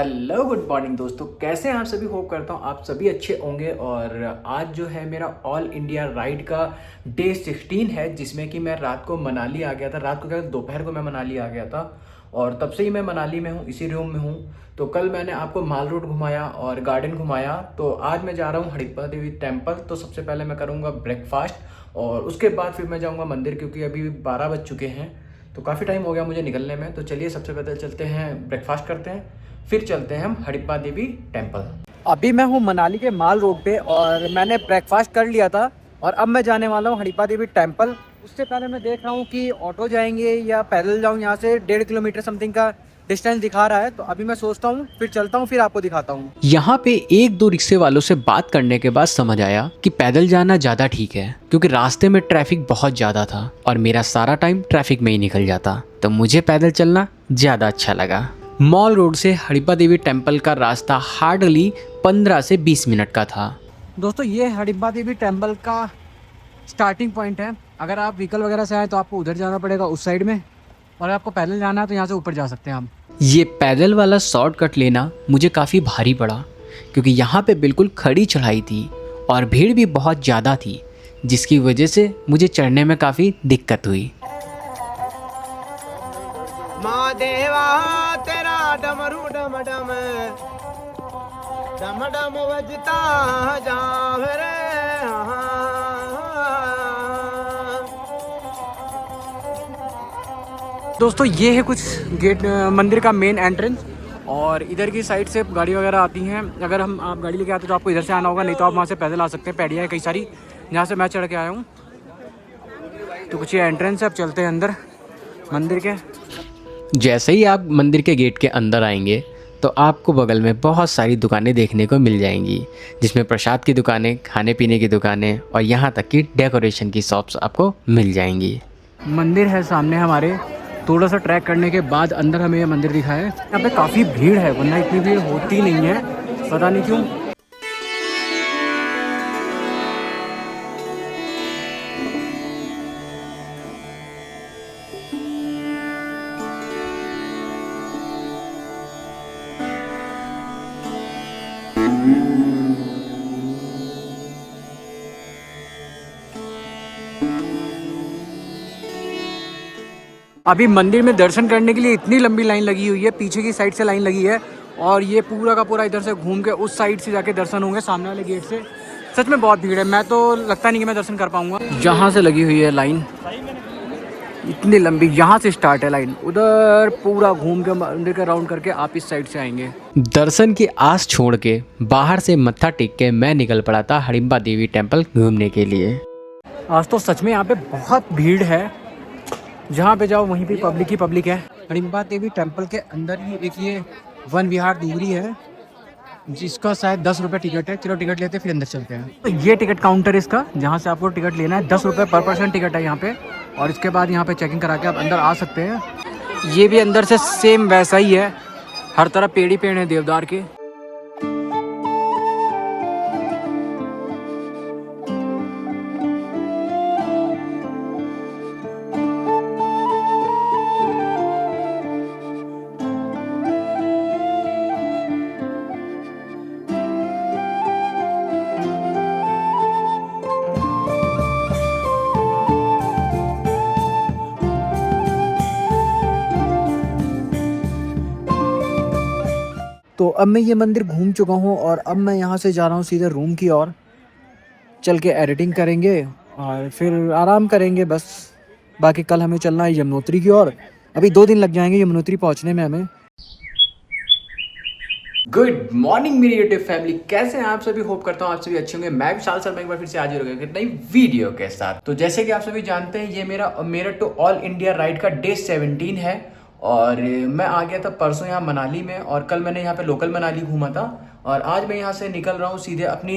Hello good morning दोस्तों, कैसे हैं आप सभी। होप करता हूँ आप सभी अच्छे होंगे। और आज जो है मेरा ऑल इंडिया राइड का डे 16 है, जिसमें कि मैं रात को मनाली आ गया था। रात को क्या, दोपहर को मैं मनाली आ गया था और तब से ही मैं मनाली में हूँ, इसी रूम में हूँ। तो कल मैंने आपको माल रोड घुमाया और गार्डन घुमाया। तो आज मैं जा रहा हूँ हड़प्पा देवी टेम्पल। तो सबसे पहले मैं करूँगा ब्रेकफास्ट और उसके बाद फिर मैं जाऊँगा मंदिर, क्योंकि अभी 12 बज चुके हैं तो काफ़ी टाइम हो गया मुझे निकलने में। तो चलिए सबसे पहले चलते हैं, ब्रेकफास्ट करते हैं, फिर चलते हैं हम हड़प्पा देवी टेम्पल। अभी मैं हूँ मनाली के माल रोड पे और मैंने ब्रेकफास्ट कर लिया था और अब मैं जाने वाला हूँ हड़प्पा देवी टेम्पल। उससे पहले मैं देख रहा हूँ कि ऑटो जाएंगे या पैदल जाऊँ। यहाँ से 1.5 किलोमीटर समथिंग का डिस्टेंस दिखा रहा है, तो अभी मैं सोचता हूँ फिर चलता हूँ, फिर आपको दिखाता हूँ। यहाँ पे एक दो रिक्शे वालों से बात करने के बाद समझ आया कि पैदल जाना ज़्यादा ठीक है, क्योंकि रास्ते में ट्रैफिक बहुत ज़्यादा था और मेरा सारा टाइम ट्रैफिक में ही निकल जाता, तो मुझे पैदल चलना ज़्यादा अच्छा लगा। मॉल रोड से हड़प्पा देवी टेम्पल का रास्ता हार्डली 15 से 20 मिनट का था। दोस्तों ये हड़प्पा देवी टेम्पल का स्टार्टिंग पॉइंट है। अगर आप व्हीकल वगैरह से आए तो आपको उधर जाना पड़ेगा उस साइड में, और आपको पैदल जाना है तो यहाँ से ऊपर जा सकते हैं हम। ये पैदल वाला शॉर्टकट लेना मुझे काफ़ी भारी पड़ा, क्योंकि यहाँ पे बिल्कुल खड़ी चढ़ाई थी और भीड़ भी बहुत ज़्यादा थी, जिसकी वजह से मुझे चढ़ने में काफ़ी दिक्कत हुई। महादेवा तेरा डमरू डम डम डम डम बजता जावे रे। दोस्तों ये है कुछ गेट, मंदिर का मेन एंट्रेंस, और इधर की साइड से गाड़ी वगैरह आती हैं। अगर आप गाड़ी लेके आते हो तो आपको इधर से आना होगा, नहीं तो आप वहाँ से पैदल आ सकते हैं। पैड़ियाँ है कई सारी, जहाँ से मैं चढ़ के आया हूँ। तो कुछ ये एंट्रेंस है, अब चलते हैं अंदर मंदिर के। जैसे ही आप मंदिर के गेट के अंदर आएंगे तो आपको बगल में बहुत सारी दुकानें देखने को मिल जाएंगी, जिसमें प्रसाद की दुकानें, खाने पीने की दुकानें और यहाँ तक कि डेकोरेशन की शॉप्स आपको मिल जाएंगी। मंदिर है सामने हमारे, थोड़ा सा ट्रैक करने के बाद अंदर हमें ये मंदिर दिखा है। यहाँ पे काफ़ी भीड़ है, वरना इतनी भीड़ होती नहीं है, पता नहीं क्यों। अभी मंदिर में दर्शन करने के लिए इतनी लंबी लाइन लगी हुई है, पीछे की साइड से लाइन लगी है और ये पूरा का पूरा इधर से घूम के उस साइड से जाके दर्शन होंगे, सामने वाले गेट से। सच में बहुत भीड़ है, मैं तो लगता नहीं कि मैं दर्शन कर पाऊंगा। जहाँ से लगी हुई है लाइन इतनी लंबी, यहाँ से स्टार्ट है लाइन, उधर पूरा घूम के मंदिर का राउंड करके आप इस साइड से आएंगे। दर्शन की आस छोड़ के बाहर से मत्था टेक के मैं निकल पड़ा था हड़प्पा देवी टेम्पल घूमने के लिए। आज तो सच में यहाँ पे बहुत भीड़ है, जहाँ पे जाओ वहीं पे पब्लिक ही पब्लिक है। हड़प्पा देवी टेम्पल के अंदर ही एक ये वन विहार दूरी है, जिसका शायद 10 रुपये टिकट है। चलो टिकट लेते फिर अंदर चलते हैं। तो ये टिकट काउंटर इसका, जहाँ से आपको टिकट लेना है। 10 रुपये पर पर्सन टिकट है यहाँ पे, और इसके बाद यहाँ पे चेकिंग करा के आप अंदर आ सकते हैं। ये भी अंदर से सेम वैसा ही है, हर तरफ पेड़ ही पेड़ है देवदार के। तो अब मैं ये मंदिर घूम चुका हूँ और अब मैं यहाँ से जा रहा हूँ सीधे रूम की ओर। चल के एडिटिंग करेंगे और फिर आराम करेंगे बस। बाकी कल हमें चलना है यमुनोत्री की ओर। अभी 2 दिन लग जाएंगे यमुनोत्री पहुँचने में हमें। गुड मॉर्निंग मेरी यूट्यूब फैमिली, कैसे हैं आप सभी। होप करता हूँ आप सभी अच्छे होंगे। मैं विशाल शर्मा एक बार फिर से हाजिर हो गया एक नई वीडियो के साथ। तो जैसे कि आप सभी जानते हैं, ये मेरा तो ऑल इंडिया राइड का डे 17 है और मैं आ गया था परसों यहाँ मनाली में, और कल मैंने यहाँ पे लोकल मनाली घूमा था, और आज मैं यहाँ से निकल रहा हूँ सीधे अपनी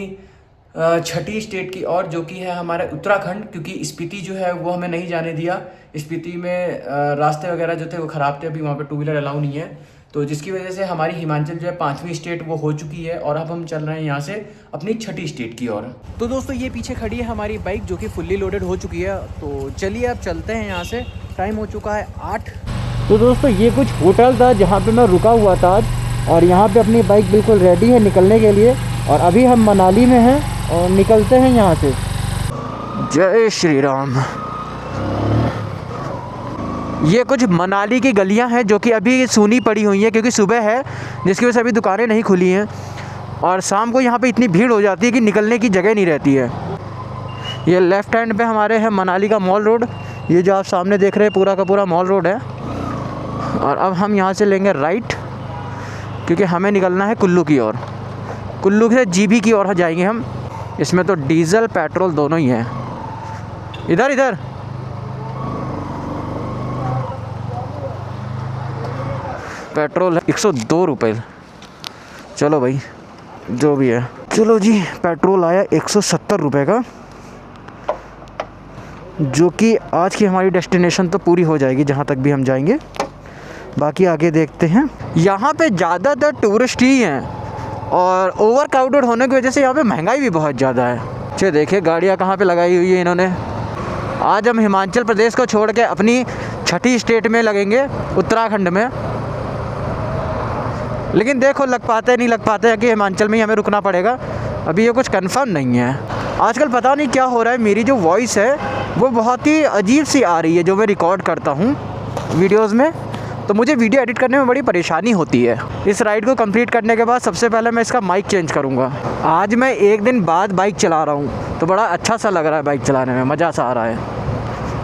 छठी स्टेट की ओर, जो कि है हमारा उत्तराखंड। क्योंकि स्पीति जो है वो हमें नहीं जाने दिया। स्पीति में रास्ते वगैरह जो थे वो ख़राब थे, अभी वहाँ पे 2 व्हीलर अलाउ नहीं है, तो जिसकी वजह से हमारी हिमाचल जो है 5वीं स्टेट वो हो चुकी है, और अब हम चल रहे हैं यहाँ से अपनी छठी स्टेट की ओर। तो दोस्तों ये पीछे खड़ी है हमारी बाइक, जो कि फुल्ली लोडेड हो चुकी है। तो चलिए अब चलते हैं यहाँ से। टाइम हो चुका है 8। तो दोस्तों ये कुछ होटल था जहाँ पे मैं रुका हुआ था आज, और यहाँ पे अपनी बाइक बिल्कुल रेडी है निकलने के लिए। और अभी हम मनाली में हैं और निकलते हैं यहाँ से। जय श्री राम। ये कुछ मनाली की गलियाँ हैं जो कि अभी सूनी पड़ी हुई हैं क्योंकि सुबह है, जिसकी वजह से अभी दुकानें नहीं खुली हैं। और शाम को यहाँ पे इतनी भीड़ हो जाती है कि निकलने की जगह नहीं रहती है। ये लेफ़्ट हैंड पे हमारे है मनाली का मॉल रोड। ये जो आप सामने देख रहे हैं पूरा का पूरा मॉल रोड है। और अब हम यहाँ से लेंगे राइट क्योंकि हमें निकलना है कुल्लू की ओर। कुल्लू से जीबी की ओर जाएंगे हम। इसमें तो डीज़ल पेट्रोल दोनों ही हैं। इधर इधर पेट्रोल है 102 रुपये। चलो भाई जो भी है। चलो जी, पेट्रोल आया 170 रुपये का, जो कि आज की हमारी डेस्टिनेशन तो पूरी हो जाएगी जहाँ तक भी हम जाएंगे। बाकी आगे देखते हैं। यहाँ पे ज़्यादातर टूरिस्ट ही हैं और ओवर क्राउडेड होने की वजह से यहाँ पे महंगाई भी बहुत ज़्यादा है। अच्छा देखिए गाड़ियाँ कहाँ पे लगाई हुई है इन्होंने। आज हम हिमाचल प्रदेश को छोड़ के अपनी छठी स्टेट में लगेंगे, उत्तराखंड में। लेकिन देखो लग पाते नहीं लग पाते हैं कि हिमाचल में ही हमें रुकना पड़ेगा। अभी ये कुछ कंफर्म नहीं है। आजकल पता नहीं क्या हो रहा है, मेरी जो वॉइस है वो बहुत ही अजीब सी आ रही है जो मैं रिकॉर्ड करता हूँ वीडियोज़ में। तो मुझे वीडियो एडिट करने में बड़ी परेशानी होती है। इस राइड को कंप्लीट करने के बाद सबसे पहले मैं इसका माइक चेंज करूँगा। आज मैं एक दिन बाद बाइक चला रहा हूँ तो बड़ा अच्छा सा लग रहा है, बाइक चलाने में मज़ा सा आ रहा है।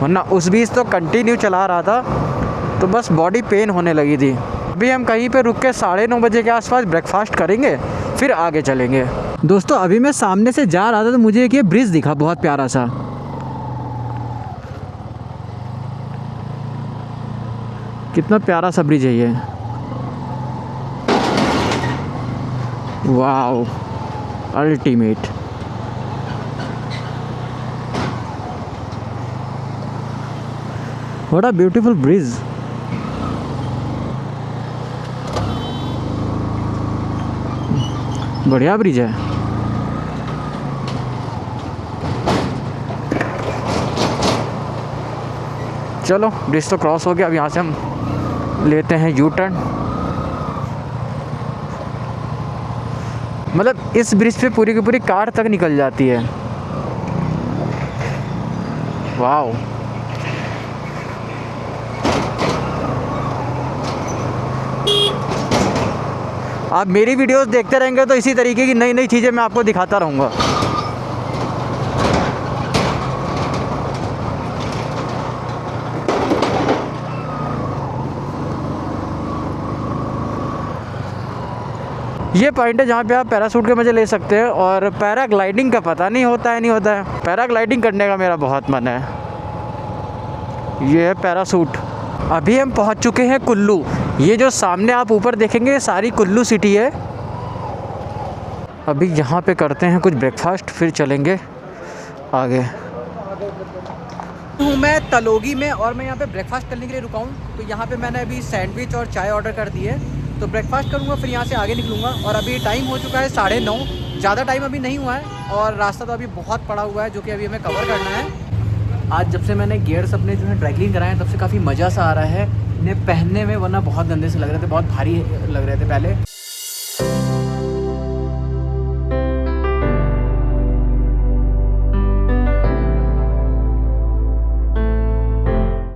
वरना उस बीच तो कंटिन्यू चला रहा था तो बस बॉडी पेन होने लगी थी। अभी हम कहीं पे रुक के 9:30 बजे के आसपास ब्रेकफास्ट करेंगे, फिर आगे चलेंगे। दोस्तों अभी मैं सामने से जा रहा था तो मुझे एक ये ब्रिज दिखा बहुत प्यारा सा। कितना प्यारा सा ब्रिज है ये। Wow ultimate. What a beautiful bridge. बढ़िया ब्रिज है। चलो ब्रिज तो क्रॉस हो गया। अब यहाँ से हम लेते हैं यू टर्न। मतलब इस ब्रिज पे पूरी की पूरी कार तक निकल जाती है। वाओ। आप मेरी वीडियोस देखते रहेंगे तो इसी तरीके की नई नई चीज़ें मैं आपको दिखाता रहूँगा। ये पॉइंट है जहाँ पे आप पैराशूट के मज़े ले सकते हैं। और पैराग्लाइडिंग का पता नहीं होता है नहीं होता है। पैराग्लाइडिंग करने का मेरा बहुत मन है। ये है पैराशूट। अभी हम पहुँच चुके हैं कुल्लू। ये जो सामने आप ऊपर देखेंगे ये सारी कुल्लू सिटी है। अभी यहाँ पे करते हैं कुछ ब्रेकफास्ट, फिर चलेंगे आगे। हूँ मैं तलोगी में और मैं यहाँ पे ब्रेकफास्ट करने के लिए रुका हूँ। तो यहाँ पे मैंने अभी सैंडविच और चाय ऑर्डर कर दी है। तो ब्रेकफास्ट करूँगा फिर यहाँ से आगे निकलूँगा। और अभी टाइम हो चुका है 9:30। ज़्यादा टाइम अभी नहीं हुआ है और रास्ता तो अभी बहुत पड़ा हुआ है जो कि अभी हमें कवर करना है। आज जब से मैंने गियर्स अपने जो है ड्राई क्लीन कराए हैं तब से काफ़ी मज़ा सा आ रहा है इन्हें पहनने में। वरना बहुत गंदे से लग रहे थे, बहुत भारी लग रहे थे पहले।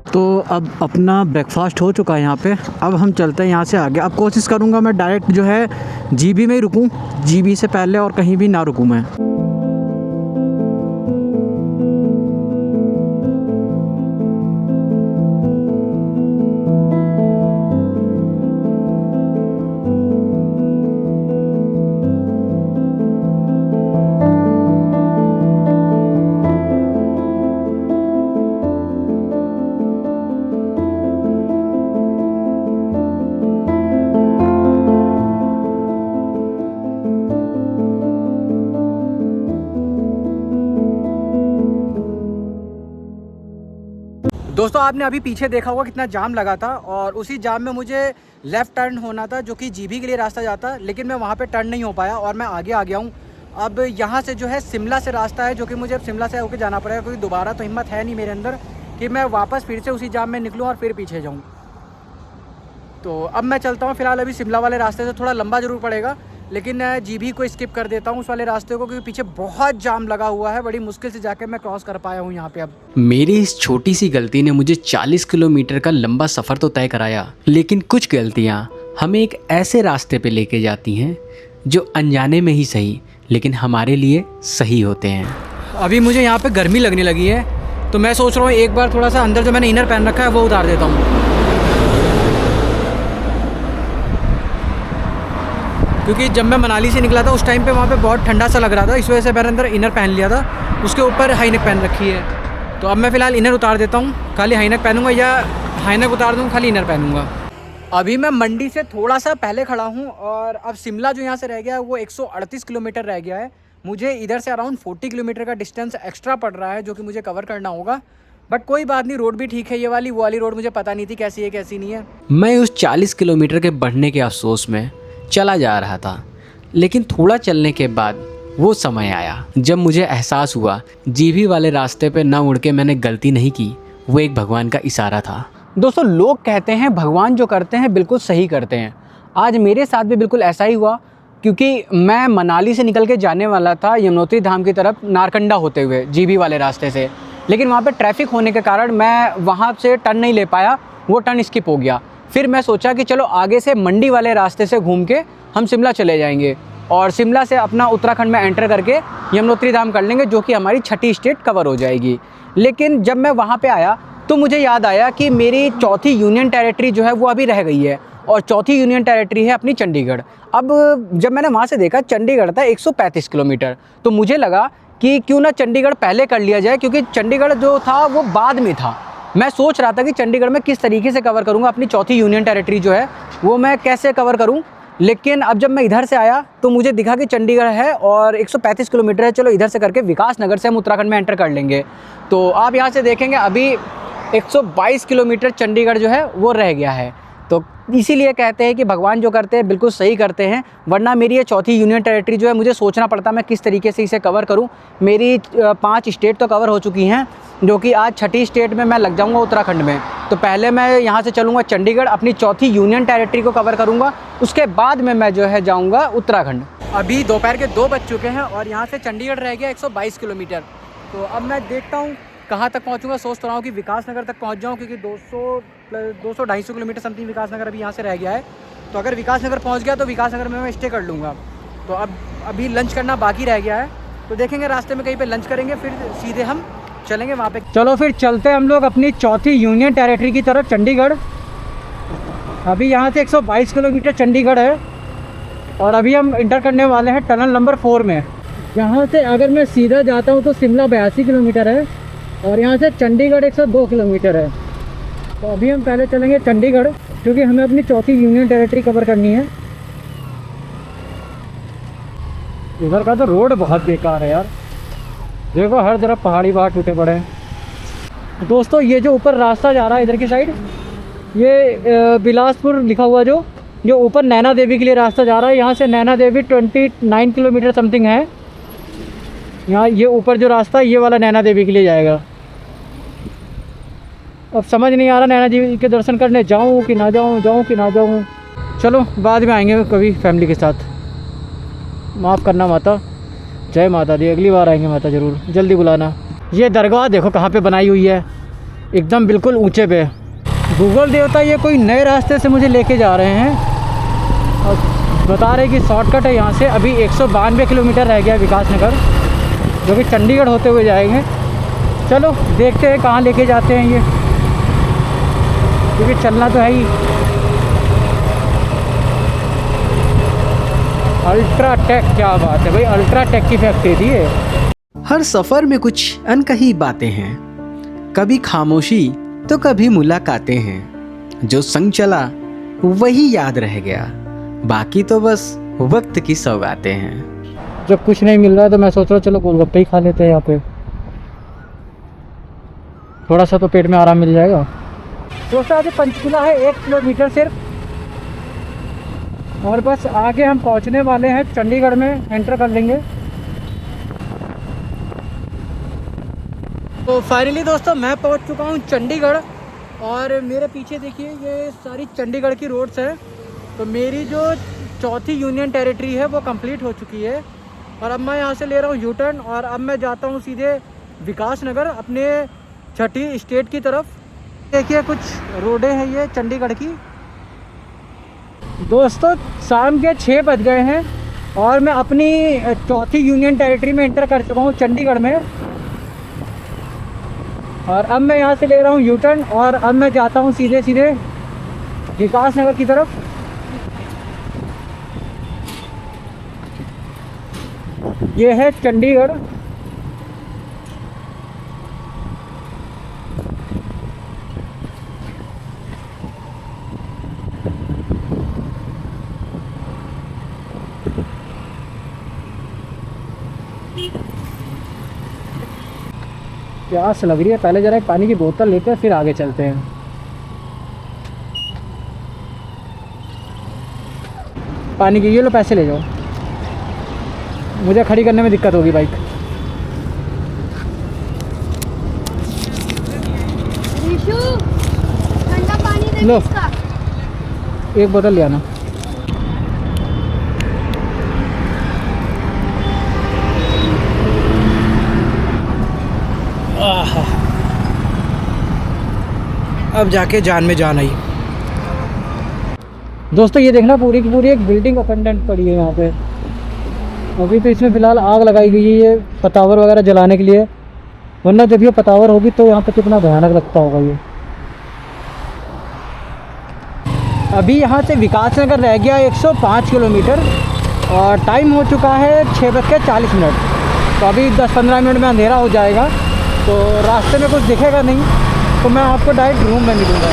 तो अब अपना ब्रेकफास्ट हो चुका है यहाँ पे। अब हम चलते हैं यहाँ से आगे। अब कोशिश करूँगा मैं डायरेक्ट जो है जीबी में ही रुकूँ, जीबी से पहले और कहीं भी ना रुकूँ मैं। दोस्तों आपने अभी पीछे देखा होगा कितना जाम लगा था और उसी जाम में मुझे लेफ़्ट टर्न होना था जो कि जीबी के लिए रास्ता जाता, लेकिन मैं वहाँ पे टर्न नहीं हो पाया और मैं आगे आ गया हूँ। अब यहाँ से जो है शिमला से रास्ता है जो कि मुझे अब शिमला से होकर जाना पड़ेगा क्योंकि दोबारा तो हिम्मत है नहीं मेरे अंदर कि मैं वापस फिर से उसी जाम में निकलूँ और फिर पीछे जाऊँ। तो अब मैं चलता हूँ फिलहाल अभी शिमला वाले रास्ते से, थोड़ा लंबा ज़रूर पड़ेगा लेकिन जीभी को स्किप कर देता हूँ उस वाले रास्ते को, क्योंकि पीछे बहुत जाम लगा हुआ है। बड़ी मुश्किल से जाके मैं क्रॉस कर पाया हूँ यहाँ पे। अब मेरी इस छोटी सी गलती ने मुझे 40 किलोमीटर का लंबा सफ़र तो तय कराया, लेकिन कुछ गलतियाँ हमें एक ऐसे रास्ते पे लेके जाती हैं जो अनजाने में ही सही लेकिन हमारे लिए सही होते हैं। अभी मुझे यहाँ पे गर्मी लगने लगी है, तो मैं सोच रहा हूँ एक बार थोड़ा सा अंदर जो मैंने इनर पहन रखा है वो उतार देता हूँ, क्योंकि जब मैं मनाली से निकला था उस टाइम पे वहाँ पे बहुत ठंडा सा लग रहा था, इस वजह से मैंने अंदर इनर पहन लिया था, उसके ऊपर हाई नेक पहन रखी है। तो अब मैं फ़िलहाल इनर उतार देता हूँ, खाली हाई नेक पहनूंगा या हाई नेक उतार दूँ खाली इनर पहनूंगा। अभी मैं मंडी से थोड़ा सा पहले खड़ा हूँ और अब शिमला जो यहाँ से रह गया है वो 138 किलोमीटर रह गया है। मुझे इधर से अराउंड 40 किलोमीटर का डिस्टेंस एक्स्ट्रा पड़ रहा है जो कि मुझे कवर करना होगा, बट कोई बात नहीं, रोड भी ठीक है ये वाली। वो वाली रोड मुझे पता नहीं थी कैसी है कैसी नहीं है। मैं उस 40 किलोमीटर के बढ़ने के अफसोस में चला जा रहा था, लेकिन थोड़ा चलने के बाद वो समय आया जब मुझे एहसास हुआ जीभी वाले रास्ते पे ना मुड़ के मैंने गलती नहीं की, वो एक भगवान का इशारा था। दोस्तों, लोग कहते हैं भगवान जो करते हैं बिल्कुल सही करते हैं। आज मेरे साथ भी बिल्कुल ऐसा ही हुआ, क्योंकि मैं मनाली से निकल के जाने वाला था यमुनोत्री धाम की तरफ नारकंडा होते हुए जीभी वाले रास्ते से, लेकिन वहाँ पे ट्रैफिक होने के कारण मैं वहाँ से टर्न नहीं ले पाया, वो टर्न स्किप हो गया। फिर मैं सोचा कि चलो आगे से मंडी वाले रास्ते से घूम के हम शिमला चले जाएंगे और शिमला से अपना उत्तराखंड में एंटर करके यमुनोत्री धाम कर लेंगे, जो कि हमारी 6ठी स्टेट कवर हो जाएगी। लेकिन जब मैं वहाँ पे आया तो मुझे याद आया कि मेरी 4थी यूनियन टेरिटरी जो है वो अभी रह गई है और 4थी यूनियन टेरिटरी है अपनी चंडीगढ़। अब जब मैंने वहाँ से देखा चंडीगढ़ था 135 किलोमीटर, तो मुझे लगा कि क्यों ना चंडीगढ़ पहले कर लिया जाए, क्योंकि चंडीगढ़ जो था वो बाद में था। मैं सोच रहा था कि चंडीगढ़ में किस तरीके से कवर करूँगा अपनी 4थी यूनियन टेरिटरी जो है वो मैं कैसे कवर करूँ। लेकिन अब जब मैं इधर से आया तो मुझे दिखा कि चंडीगढ़ है और 135 किलोमीटर है, चलो इधर से करके विकास नगर से हम उत्तराखंड में एंटर कर लेंगे। तो आप यहाँ से देखेंगे अभी 122 किलोमीटर चंडीगढ़ जो है वो रह गया है। तो इसीलिए कहते हैं कि भगवान जो करते हैं बिल्कुल सही करते हैं, वरना मेरी ये 4थी यूनियन टेरिटरी जो है मुझे सोचना पड़ता मैं किस तरीके से इसे कवर करूं। मेरी 5 स्टेट तो कवर हो चुकी हैं, जो कि आज 6ठी स्टेट में मैं लग जाऊंगा उत्तराखंड में। तो पहले मैं यहाँ से चलूँगा चंडीगढ़, अपनी 4थी यूनियन टेरिटरी को कवर करूँगा, उसके बाद में मैं जो है जाऊँगा उत्तराखंड। अभी दोपहर के 2 बज चुके हैं और यहाँ से चंडीगढ़ रह गया 122 किलोमीटर। तो अब मैं देखता हूँ कहाँ तक पहुँचूँगा। सोच तो रहा हूँ कि विकास नगर तक पहुँच जाऊँ, क्योंकि 200-250 किलोमीटर समथिंग विकास नगर अभी यहाँ से रह गया है। तो अगर विकास नगर पहुँच गया तो विकास नगर में मैं स्टे कर लूँगा। तो अब अभी लंच करना बाकी रह गया है, तो देखेंगे रास्ते में कहीं पे लंच करेंगे, फिर सीधे हम चलेंगे वहाँ पे। चलो फिर चलते हैं हम लोग अपनी 4थी यूनियन टेरिटरी की तरफ, चंडीगढ़। अभी यहाँ से 122 किलोमीटर चंडीगढ़ है और अभी हम इंटर करने वाले हैं टनल नंबर 4 में। यहाँ से अगर मैं सीधा जाता हूँ तो शिमला 82 किलोमीटर है और यहाँ से चंडीगढ़ 102 किलोमीटर है। तो अभी हम पहले चलेंगे चंडीगढ़, क्योंकि हमें अपनी 4थी यूनियन टेरिटरी कवर करनी है। इधर का तो रोड बहुत बेकार है यार, देखो हर तरफ पहाड़ी पहाड़ टूटे पड़े हैं। दोस्तों, ये जो ऊपर रास्ता जा रहा है इधर की साइड, ये बिलासपुर लिखा हुआ जो ऊपर नैना देवी के लिए रास्ता जा रहा है। यहाँ से नैना देवी 29 किलोमीटर समथिंग है। यहाँ ये ऊपर जो रास्ता है ये वाला नैना देवी के लिए जाएगा। अब समझ नहीं आ रहा नैना देवी के दर्शन करने जाऊँ कि ना जाऊँ, जाऊँ कि ना जाऊँ। चलो बाद में आएंगे कभी फैमिली के साथ। माफ़ करना माता, जय माता दी, अगली बार आएंगे माता ज़रूर, जल्दी बुलाना। ये दरगाह देखो कहाँ पे बनाई हुई है, एकदम बिल्कुल ऊंचे पे। गूगल देवता ये कोई नए रास्ते से मुझे लेके जा रहे हैं और बता रहे कि शॉर्टकट है यहाँ से। अभी 192 किलोमीटर रह गया विकास नगर, जो कि चंडीगढ़ होते हुए जाएंगे। चलो देखते हैं कहाँ लेके जाते हैं ये, क्योंकि चलना तो है ही। अल्ट्राटेक, क्या बात है भाई, अल्ट्राटेक की फैक्ट्री थी ये। हर सफ़र में कुछ अनकही बातें हैं, कभी खामोशी तो कभी मुलाकातें हैं। जो संग चला वही याद रह गया, बाकी तो बस वक्त की सौगातें हैं। जब कुछ नहीं मिल रहा है तो मैं सोच रहा हूँ चलो गोलगप्पे ही खा लेते हैं यहाँ पे, थोड़ा सा तो पेट में आराम मिल जाएगा। दोस्तों, आगे पंचकुला है 1 किलोमीटर सिर्फ, और बस आगे हम पहुँचने वाले हैं, चंडीगढ़ में एंटर कर लेंगे। तो फाइनली दोस्तों मैं पहुंच चुका हूं चंडीगढ़ और मेरे पीछे देखिए ये सारी चंडीगढ़ की रोड्स हैं। तो मेरी जो चौथी यूनियन टेरिटरी है वो कंप्लीट हो चुकी है और अब मैं यहाँ से ले रहा हूँ यू टर्न और अब मैं जाता हूँ सीधे विकास नगर अपने छठी स्टेट की तरफ। देखिए कुछ रोडें हैं ये चंडीगढ़ की। दोस्तों शाम के 6 बज गए हैं और मैं अपनी चौथी यूनियन टेरिटरी में एंटर कर चुका हूँ चंडीगढ़ में। और अब मैं यहाँ से ले रहा हूँ यू टर्न और अब मैं जाता हूँ सीधे सीधे विकास नगर की तरफ। ये है चंडीगढ़। प्यास लग रही है, पहले जरा एक पानी की बोतल लेते हैं फिर आगे चलते हैं। पानी की ये लो, पैसे ले जाओ, मुझे खड़ी करने में दिक्कत होगी बाइक। ठंडा पानी दे लो इसका। एक बोतल ले आना। अब जाके जान में जान आई। दोस्तों ये देखना पूरी की पूरी एक बिल्डिंग अपेंडेंट पड़ी है यहाँ पे। अभी तो इसमें फ़िलहाल आग लगाई गई है ये पतावर वगैरह जलाने के लिए, वरना जब ये पतावर होगी तो यहाँ पे कितना भयानक लगता होगा ये। अभी यहाँ से विकास नगर रह गया 105 किलोमीटर और टाइम हो चुका है 6:40। तो अभी 10-15 मिनट में अंधेरा हो जाएगा तो रास्ते में कुछ दिखेगा नहीं, तो मैं आपको डायरेक्ट रूम में मिलूँगा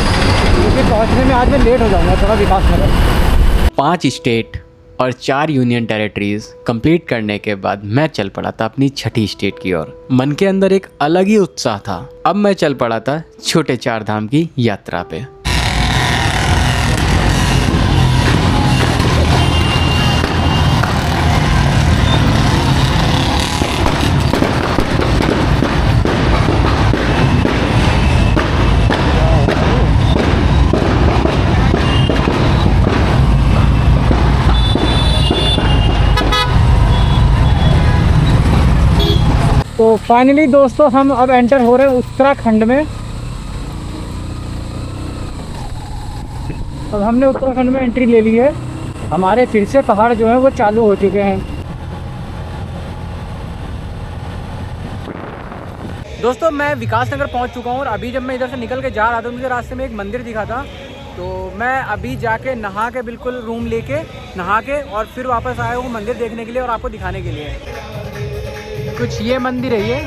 क्योंकि पहुँचने में आज मैं लेट हो जाऊँगा थोड़ा विकास नगर। 5 स्टेट और 4 यूनियन टेरिटरीज कंप्लीट करने के बाद मैं चल पड़ा था अपनी छठी स्टेट की ओर। मन के अंदर एक अलग ही उत्साह था। अब मैं चल पड़ा था छोटे 4 धाम की यात्रा पे। तो फाइनली दोस्तों हम अब एंटर हो रहे हैं उत्तराखंड में। अब हमने उत्तराखंड में एंट्री ले ली है। हमारे फिर से पहाड़ जो हैं वो चालू हो चुके हैं। दोस्तों मैं विकास नगर पहुंच चुका हूं और अभी जब मैं इधर से निकल के जा रहा था मुझे रास्ते में एक मंदिर दिखा था, तो मैं अभी जाके नहा के बिल्कुल रूम लेके नहा के और फिर वापस आया हूँ मंदिर देखने के लिए और आपको दिखाने के लिए। कुछ ये मंदिर है ये।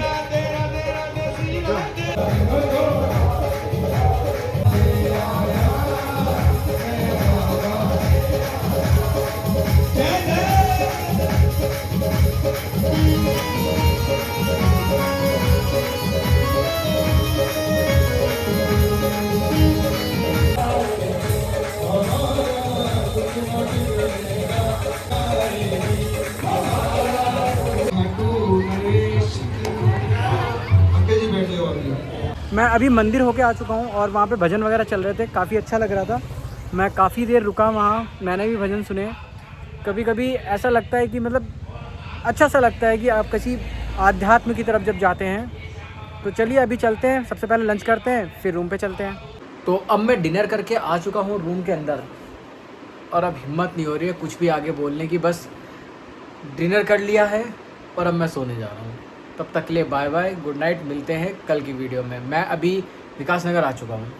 मैं अभी मंदिर होके आ चुका हूँ और वहाँ पे भजन वगैरह चल रहे थे, काफ़ी अच्छा लग रहा था। मैं काफ़ी देर रुका वहाँ, मैंने भी भजन सुने। कभी कभी ऐसा लगता है कि मतलब अच्छा सा लगता है कि आप किसी आध्यात्म की तरफ जब जाते हैं। तो चलिए अभी चलते हैं, सबसे पहले लंच करते हैं फिर रूम पे चलते हैं। तो अब मैं डिनर करके आ चुका हूँ रूम के अंदर और अब हिम्मत नहीं हो रही है कुछ भी आगे बोलने की। बस डिनर कर लिया है और अब मैं सोने जा रहा हूँ। तब तक के लिए बाय बाय, गुड नाइट, मिलते हैं कल की वीडियो में। मैं अभी विकास नगर आ चुका हूँ।